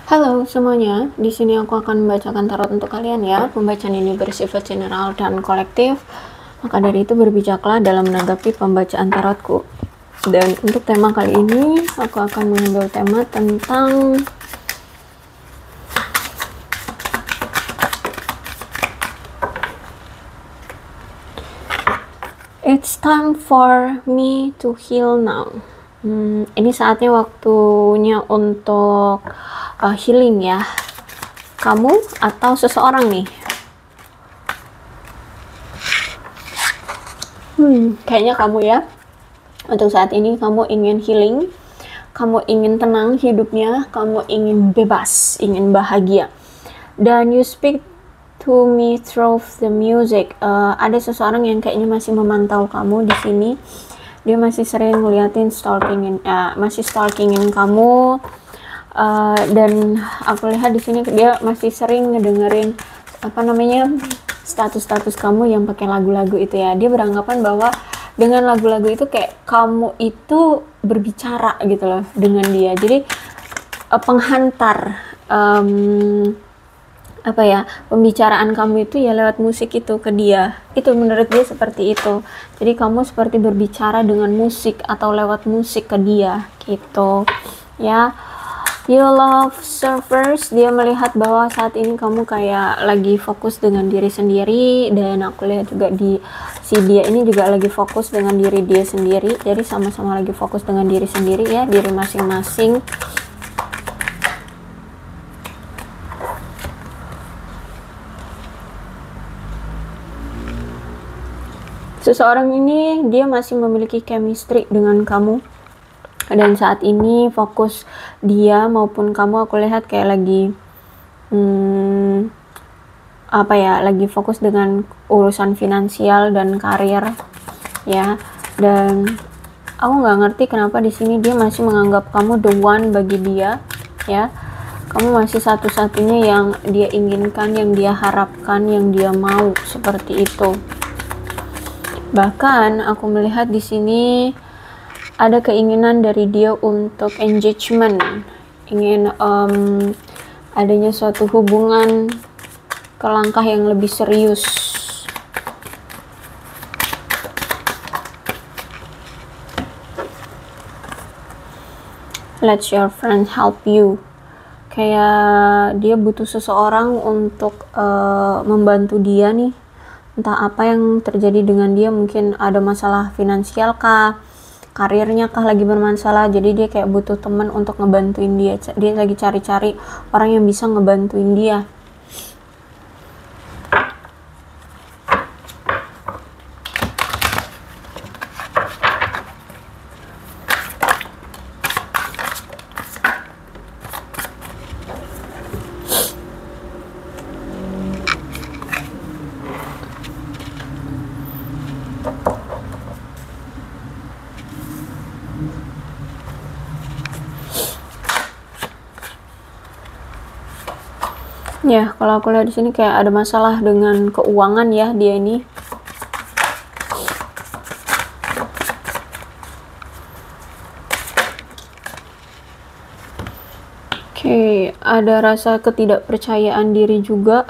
Halo semuanya, di sini aku akan membacakan tarot untuk kalian ya. Pembacaan ini bersifat general dan kolektif. Maka dari itu berbijaklah dalam menanggapi pembacaan tarotku. Dan untuk tema kali ini, aku akan mengambil tema tentang It's time for me to heal now. Ini saatnya waktunya untuk healing ya. Kamu atau seseorang nih? Kayaknya kamu ya. Untuk saat ini kamu ingin healing, kamu ingin tenang hidupnya, kamu ingin bebas, ingin bahagia. Dan you speak to me through the music. Ada seseorang yang kayaknya masih memantau kamu di sini. Dia masih sering ngeliatin masih stalkingin kamu. Dan aku lihat di sini dia masih sering ngedengerin status-status kamu yang pakai lagu-lagu itu ya. Dia beranggapan bahwa dengan lagu-lagu itu kayak kamu itu berbicara gitu loh dengan dia. Jadi penghantar pembicaraan kamu itu ya lewat musik itu ke dia. Itu menurut dia seperti itu. Jadi kamu seperti berbicara dengan musik atau lewat musik ke dia gitu ya. You love surfers, dia melihat bahwa saat ini kamu kayak lagi fokus dengan diri sendiri, dan aku lihat juga dia ini juga lagi fokus dengan diri dia sendiri. Jadi sama-sama lagi fokus dengan diri sendiri ya, diri masing-masing. Seseorang ini dia masih memiliki chemistry dengan kamu. Dan saat ini fokus dia maupun kamu aku lihat kayak lagi lagi fokus dengan urusan finansial dan karir ya. Dan aku nggak ngerti kenapa di sini dia masih menganggap kamu the one bagi dia ya. Kamu masih satu-satunya yang dia inginkan, yang dia harapkan, yang dia mau, seperti itu. Bahkan aku melihat di sini ada keinginan dari dia untuk engagement, ingin adanya suatu hubungan ke langkah yang lebih serius. Let your friend help you. Kayak dia butuh seseorang untuk membantu dia nih. Entah apa yang terjadi dengan dia, mungkin ada masalah finansial kah, karirnya kah lagi bermasalah. Jadi dia kayak butuh teman untuk ngebantuin dia. Dia lagi cari-cari orang yang bisa ngebantuin dia. Ya, kalau aku lihat di sini kayak ada masalah dengan keuangan ya dia ini. Oke, ada rasa ketidakpercayaan diri juga.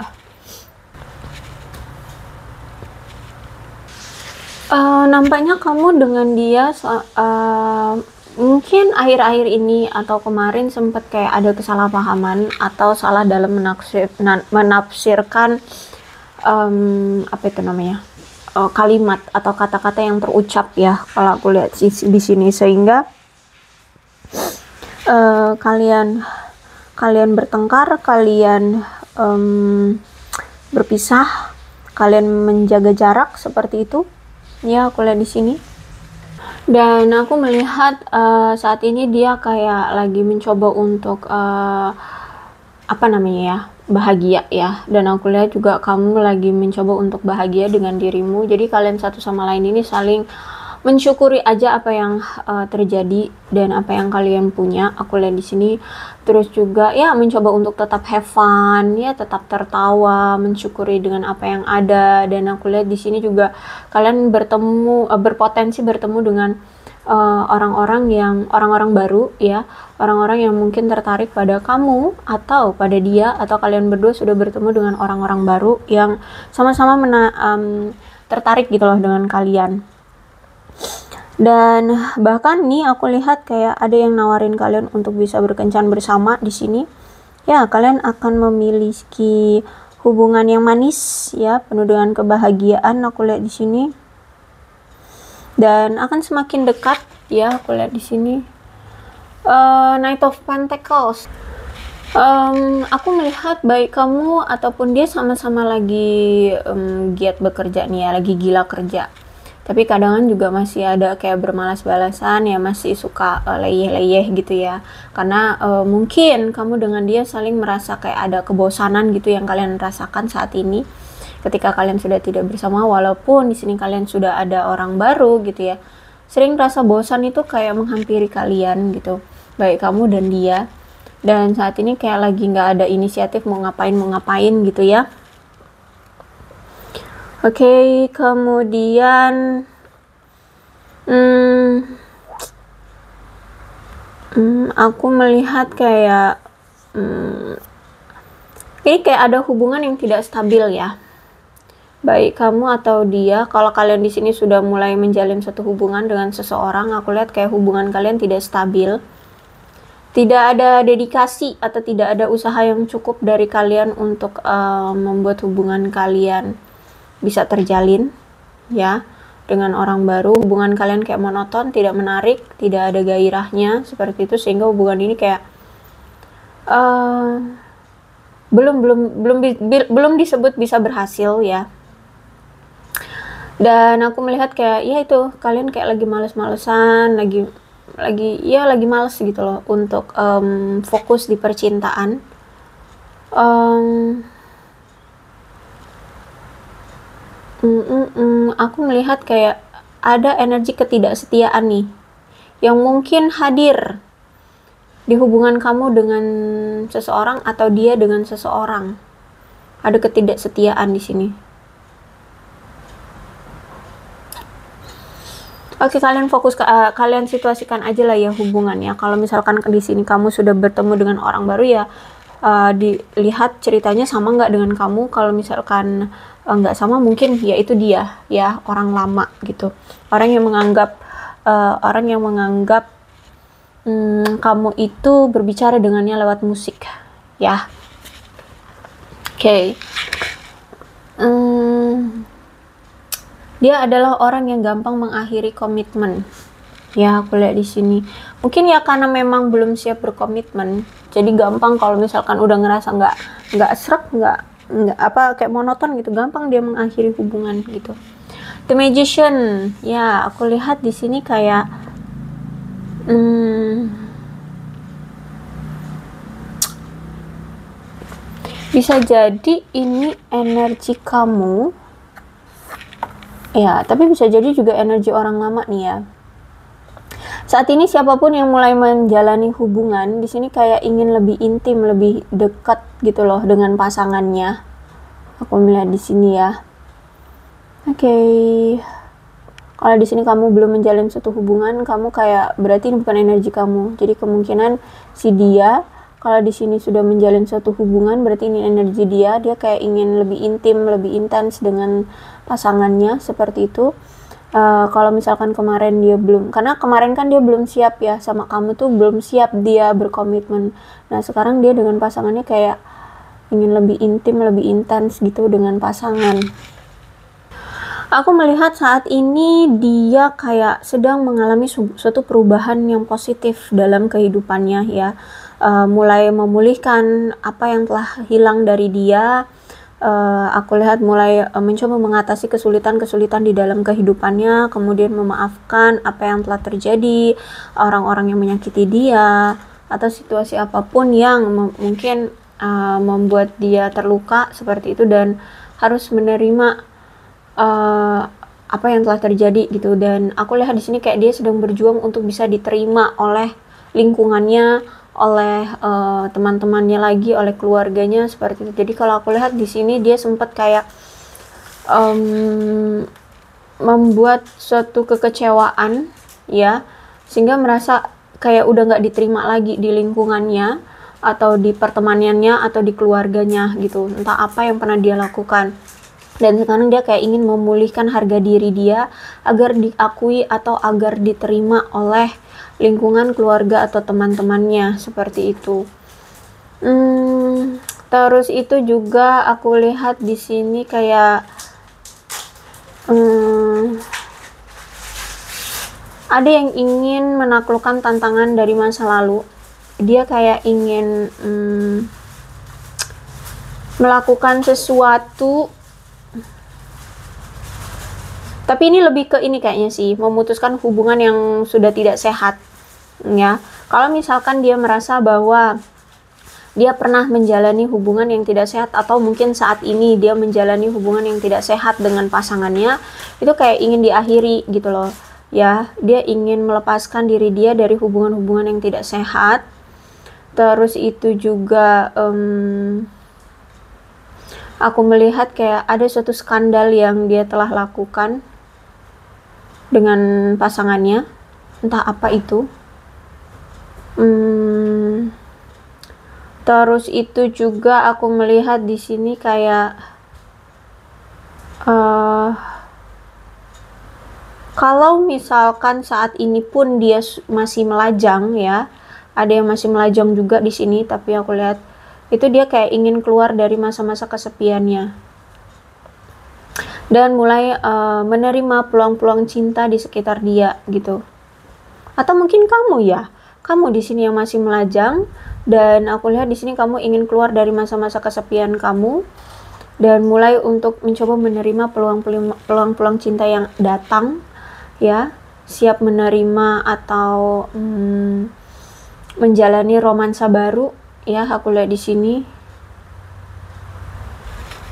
Nampaknya kamu dengan dia mungkin akhir-akhir ini atau kemarin sempat kayak ada kesalahpahaman atau salah dalam menafsirkan kalimat atau kata-kata yang terucap ya, kalau aku lihat di sini, sehingga kalian bertengkar, kalian berpisah, kalian menjaga jarak seperti itu ya, aku lihat di sini. Dan aku melihat saat ini dia kayak lagi mencoba untuk bahagia ya. Dan aku lihat juga kamu lagi mencoba untuk bahagia dengan dirimu. Jadi kalian satu sama lain ini saling mensyukuri aja apa yang terjadi dan apa yang kalian punya. Aku lihat di sini. Terus juga ya mencoba untuk tetap have fun ya, tetap tertawa, mensyukuri dengan apa yang ada. Dan aku lihat di sini juga kalian berpotensi bertemu dengan orang-orang baru ya, orang-orang yang mungkin tertarik pada kamu atau pada dia, atau kalian berdua sudah bertemu dengan orang-orang baru yang sama-sama tertarik gitu loh dengan kalian. Dan bahkan nih aku lihat kayak ada yang nawarin kalian untuk bisa berkencan bersama di sini. Ya, kalian akan memiliki hubungan yang manis ya, penuh dengan kebahagiaan aku lihat di sini. Dan akan semakin dekat ya, aku lihat di sini. Knight of Pentacles. Aku melihat baik kamu ataupun dia sama-sama lagi giat bekerja nih ya, lagi gila kerja. Tapi kadang juga masih ada kayak bermalas-balasan ya, masih suka leyeh-leyeh gitu ya. Karena mungkin kamu dengan dia saling merasa kayak ada kebosanan gitu yang kalian rasakan saat ini. Ketika kalian sudah tidak bersama, walaupun di sini kalian sudah ada orang baru gitu ya. Sering rasa bosan itu kayak menghampiri kalian gitu. Baik kamu dan dia. Dan saat ini kayak lagi nggak ada inisiatif mau ngapain gitu ya. Oke, kemudian aku melihat kayak ini kayak ada hubungan yang tidak stabil ya. Baik kamu atau dia, kalau kalian di sini sudah mulai menjalin satu hubungan dengan seseorang, aku lihat kayak hubungan kalian tidak stabil. Tidak ada dedikasi atau tidak ada usaha yang cukup dari kalian untuk membuat hubungan kalian bisa terjalin ya dengan orang baru. Hubungan kalian kayak monoton, tidak menarik, tidak ada gairahnya seperti itu, sehingga hubungan ini kayak belum disebut bisa berhasil ya. Dan aku melihat kayak ya itu kalian kayak lagi males-malesan, lagi males gitu loh untuk fokus di percintaan. Aku melihat kayak ada energi ketidaksetiaan nih yang mungkin hadir di hubungan kamu dengan seseorang atau dia dengan seseorang. Ada ketidaksetiaan di sini. Oke, kalian fokus ke kalian situasikan aja lah ya hubungannya. Kalau misalkan di sini kamu sudah bertemu dengan orang baru ya, dilihat ceritanya sama nggak dengan kamu. Kalau misalkan nggak sama, mungkin ya itu dia ya, orang lama gitu, orang yang menganggap kamu itu berbicara dengannya lewat musik ya. Oke. Dia adalah orang yang gampang mengakhiri komitmen ya, aku lihat di sini. Mungkin ya karena memang belum siap berkomitmen, jadi gampang kalau misalkan udah ngerasa nggak srek, nggak kayak monoton gitu, gampang dia mengakhiri hubungan gitu. The Magician ya, aku lihat di sini kayak bisa jadi ini energi kamu ya, tapi bisa jadi juga energi orang lama nih ya. Saat ini siapapun yang mulai menjalani hubungan di sini kayak ingin lebih intim, lebih dekat gitu loh dengan pasangannya. Aku melihat di sini ya. Oke. Kalau di sini kamu belum menjalin suatu hubungan, kamu kayak berarti ini bukan energi kamu. Jadi kemungkinan si dia kalau di sini sudah menjalin suatu hubungan, berarti ini energi dia. Dia kayak ingin lebih intim, lebih intens dengan pasangannya seperti itu. Kalau misalkan kemarin dia belum, karena kemarin kan dia belum siap ya sama kamu tuh, belum siap dia berkomitmen. Nah sekarang dia dengan pasangannya kayak ingin lebih intim, lebih intens gitu dengan pasangan. Aku melihat saat ini dia kayak sedang mengalami suatu perubahan yang positif dalam kehidupannya ya. Mulai memulihkan apa yang telah hilang dari dia. Aku lihat mulai mencoba mengatasi kesulitan-kesulitan di dalam kehidupannya, kemudian memaafkan apa yang telah terjadi, orang-orang yang menyakiti dia, atau situasi apapun yang mungkin membuat dia terluka seperti itu, dan harus menerima apa yang telah terjadi gitu. Dan aku lihat di sini kayak dia sedang berjuang untuk bisa diterima oleh lingkungannya, oleh teman-temannya lagi, oleh keluarganya seperti itu. Jadi kalau aku lihat di sini dia sempat kayak membuat suatu kekecewaan ya sehingga merasa kayak udah nggak diterima lagi di lingkungannya atau di pertemanannya atau di keluarganya gitu, entah apa yang pernah dia lakukan. Dan sekarang dia kayak ingin memulihkan harga diri dia agar diakui atau agar diterima oleh lingkungan, keluarga atau teman-temannya, seperti itu. Terus itu juga aku lihat di sini kayak ada yang ingin menaklukkan tantangan dari masa lalu. Dia kayak ingin melakukan sesuatu, tapi ini lebih ke ini kayaknya sih, memutuskan hubungan yang sudah tidak sehat ya. Kalau misalkan dia merasa bahwa dia pernah menjalani hubungan yang tidak sehat, atau mungkin saat ini dia menjalani hubungan yang tidak sehat dengan pasangannya, itu kayak ingin diakhiri gitu loh ya. Dia ingin melepaskan diri dia dari hubungan-hubungan yang tidak sehat. Terus itu juga aku melihat kayak ada suatu skandal yang dia telah lakukan dengan pasangannya, entah apa itu. Terus itu juga aku melihat di sini kayak kalau misalkan saat ini pun dia masih melajang ya, ada yang masih melajang juga di sini, tapi aku lihat itu dia kayak ingin keluar dari masa-masa kesepiannya dan mulai menerima peluang-peluang cinta di sekitar dia gitu. Atau mungkin kamu ya, kamu di sini yang masih melajang, dan aku lihat di sini kamu ingin keluar dari masa-masa kesepian kamu dan mulai untuk mencoba menerima peluang-peluang cinta yang datang ya, siap menerima atau menjalani romansa baru ya, aku lihat di sini.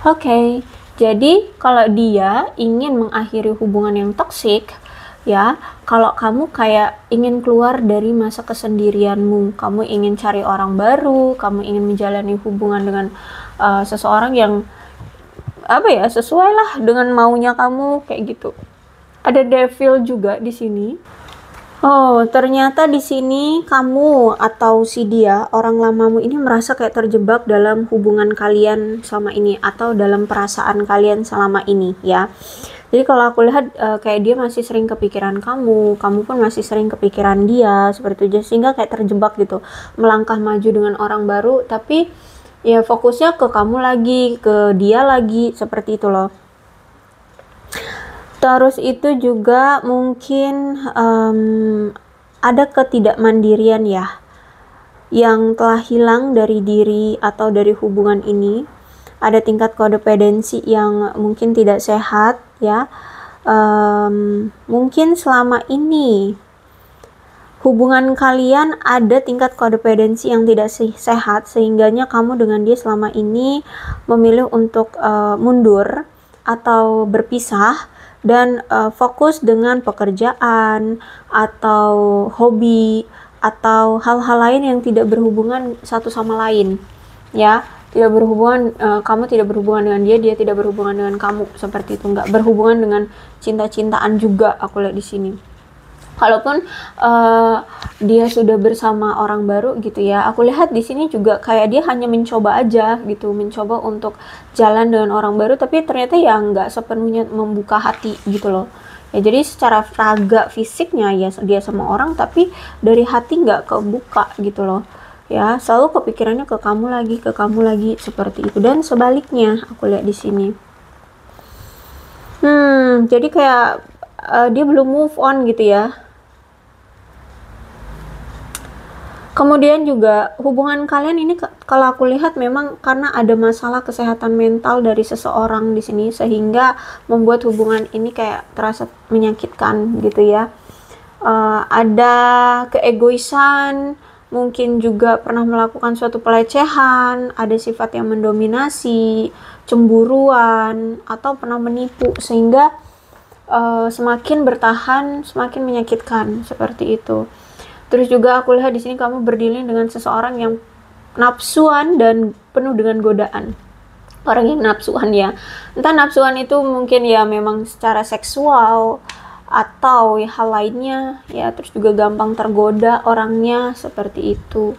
Oke, jadi kalau dia ingin mengakhiri hubungan yang toksik ya, kalau kamu kayak ingin keluar dari masa kesendirianmu, kamu ingin cari orang baru, kamu ingin menjalani hubungan dengan seseorang yang apa ya, sesuai lah dengan maunya kamu kayak gitu. Ada devil juga di sini. Oh, ternyata di sini kamu atau si dia, orang lamamu ini merasa kayak terjebak dalam hubungan kalian selama ini atau dalam perasaan kalian selama ini ya. Jadi kalau aku lihat kayak dia masih sering kepikiran kamu, kamu pun masih sering kepikiran dia, seperti itu, sehingga kayak terjebak gitu, melangkah maju dengan orang baru, tapi ya fokusnya ke kamu lagi, ke dia lagi, seperti itu loh. Terus itu juga mungkin ada ketidakmandirian ya, yang telah hilang dari diri atau dari hubungan ini. Ada tingkat kodependensi yang mungkin tidak sehat ya. Mungkin selama ini hubungan kalian ada tingkat kodependensi yang tidak sehat, sehingganya kamu dengan dia selama ini memilih untuk mundur atau berpisah dan fokus dengan pekerjaan atau hobi atau hal-hal lain yang tidak berhubungan satu sama lain ya. Tidak berhubungan, kamu tidak berhubungan dengan dia, dia tidak berhubungan dengan kamu, seperti itu. Nggak berhubungan dengan cinta-cintaan juga aku lihat di sini. Kalaupun dia sudah bersama orang baru gitu ya, aku lihat di sini juga kayak dia hanya mencoba aja gitu, mencoba untuk jalan dengan orang baru, tapi ternyata ya nggak sepenuhnya membuka hati gitu loh ya. Jadi secara raga fisiknya ya dia sama orang, tapi dari hati nggak kebuka gitu loh ya, selalu kepikirannya ke kamu lagi seperti itu. Dan sebaliknya aku lihat di sini jadi kayak dia belum move on gitu ya. Kemudian juga hubungan kalian ini kalau aku lihat memang karena ada masalah kesehatan mental dari seseorang di sini, sehingga membuat hubungan ini kayak terasa menyakitkan gitu ya. Ada keegoisan, mungkin juga pernah melakukan suatu pelecehan, ada sifat yang mendominasi, cemburuan, atau pernah menipu, sehingga semakin bertahan semakin menyakitkan, seperti itu. Terus juga aku lihat di sini kamu berdilin dengan seseorang yang nafsuan dan penuh dengan godaan. Orang yang nafsuan ya, entah nafsuan itu mungkin ya memang secara seksual atau hal lainnya ya. Terus juga gampang tergoda orangnya seperti itu.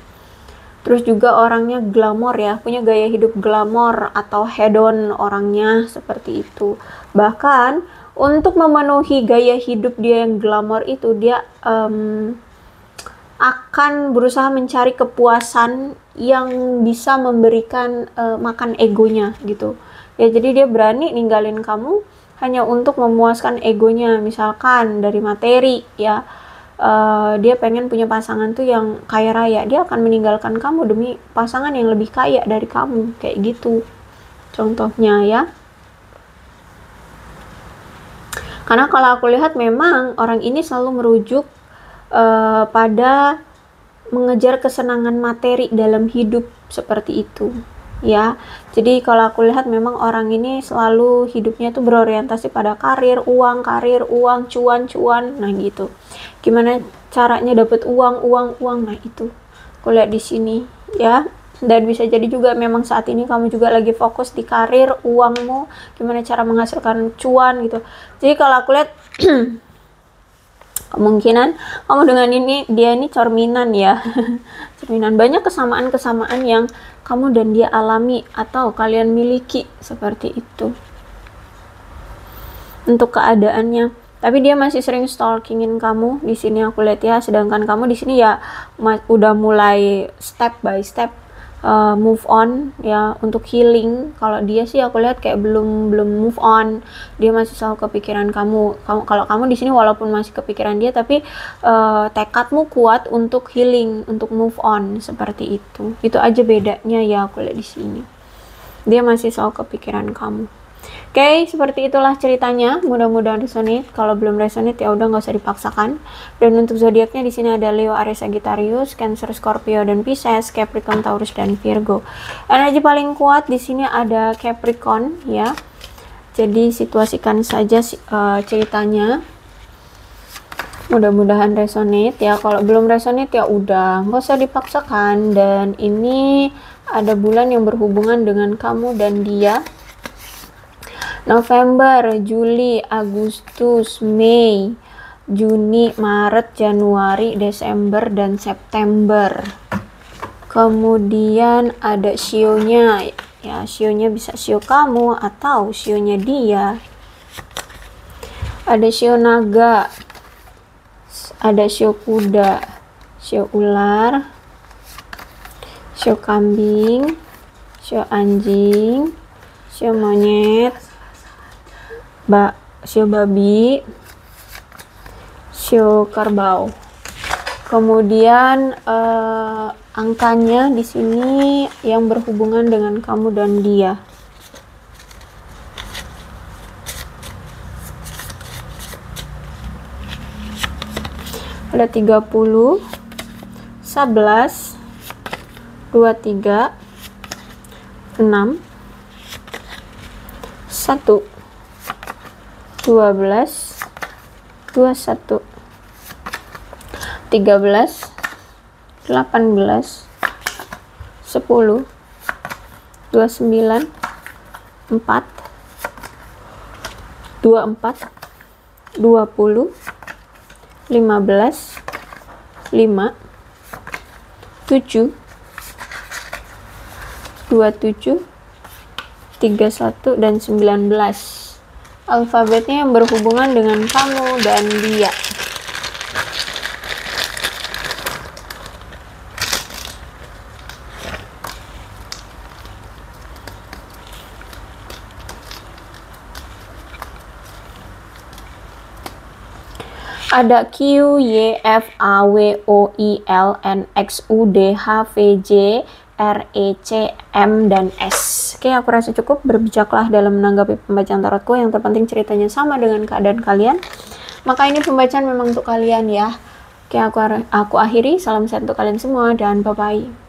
Terus juga orangnya glamor ya, punya gaya hidup glamor atau hedon orangnya seperti itu. Bahkan untuk memenuhi gaya hidup dia yang glamor itu, dia akan berusaha mencari kepuasan yang bisa memberikan makan egonya gitu. Ya, jadi dia berani ninggalin kamu hanya untuk memuaskan egonya, misalkan dari materi ya. Dia pengen punya pasangan tuh yang kaya raya, dia akan meninggalkan kamu demi pasangan yang lebih kaya dari kamu, kayak gitu contohnya ya. Karena kalau aku lihat memang orang ini selalu merujuk pada mengejar kesenangan materi dalam hidup seperti itu ya. Jadi kalau aku lihat memang orang ini selalu hidupnya tuh berorientasi pada karir, uang, cuan, nah gitu. Gimana caranya dapat uang, nah itu aku lihat di sini ya. Dan bisa jadi juga memang saat ini kamu juga lagi fokus di karir, uangmu, gimana cara menghasilkan cuan gitu. Jadi kalau aku lihat kemungkinan kamu dengan dia ini cerminan ya. Cerminan, banyak kesamaan yang kamu dan dia alami atau kalian miliki seperti itu untuk keadaannya. Tapi dia masih sering stalkingin kamu di sini aku lihat ya. Sedangkan kamu di sini ya udah mulai step by step move on ya, untuk healing. Kalau dia sih aku lihat kayak belum move on, dia masih selalu kepikiran kamu. Kalau kamu di sini walaupun masih kepikiran dia, tapi tekadmu kuat untuk healing, untuk move on seperti itu. Itu aja bedanya ya aku lihat di sini. Dia masih selalu kepikiran kamu. Oke, seperti itulah ceritanya. Mudah-mudahan resonate. Kalau belum resonate ya udah nggak usah dipaksakan. Dan untuk zodiaknya di sini ada Leo, Aries, Sagittarius, Cancer, Scorpio, dan Pisces, Capricorn, Taurus, dan Virgo. Energi paling kuat di sini ada Capricorn ya. Jadi situasikan saja ceritanya. Mudah-mudahan resonate ya. Kalau belum resonate ya udah nggak usah dipaksakan. Dan ini ada bulan yang berhubungan dengan kamu dan dia. November, Juli, Agustus, Mei, Juni, Maret, Januari, Desember, dan September. Kemudian ada shio-nya ya, shio-nya bisa shio kamu atau shio-nya dia. Ada shio naga, ada shio kuda, shio ular, shio kambing, shio anjing, shio monyet, shio babi, shio kerbau. Kemudian angkanya di sini yang berhubungan dengan kamu dan dia. Ada 30, 11, 23, 6, 1, 12, 21, 13, 18, 10, 29, 4, 24, 20, 15, 5, 7, 27, 31, dan 19. Alfabetnya yang berhubungan dengan kamu dan dia. Ada Q, Y, F, A, W, O, I, L, N, X, U, D, H, V, J, R, E, C, M, dan S. Oke, aku rasa cukup. Berbijaklah dalam menanggapi pembacaan tarotku. Yang terpenting ceritanya sama dengan keadaan kalian. Maka ini pembacaan memang untuk kalian ya. Oke, aku akhiri. Salam sehat untuk kalian semua dan bye-bye.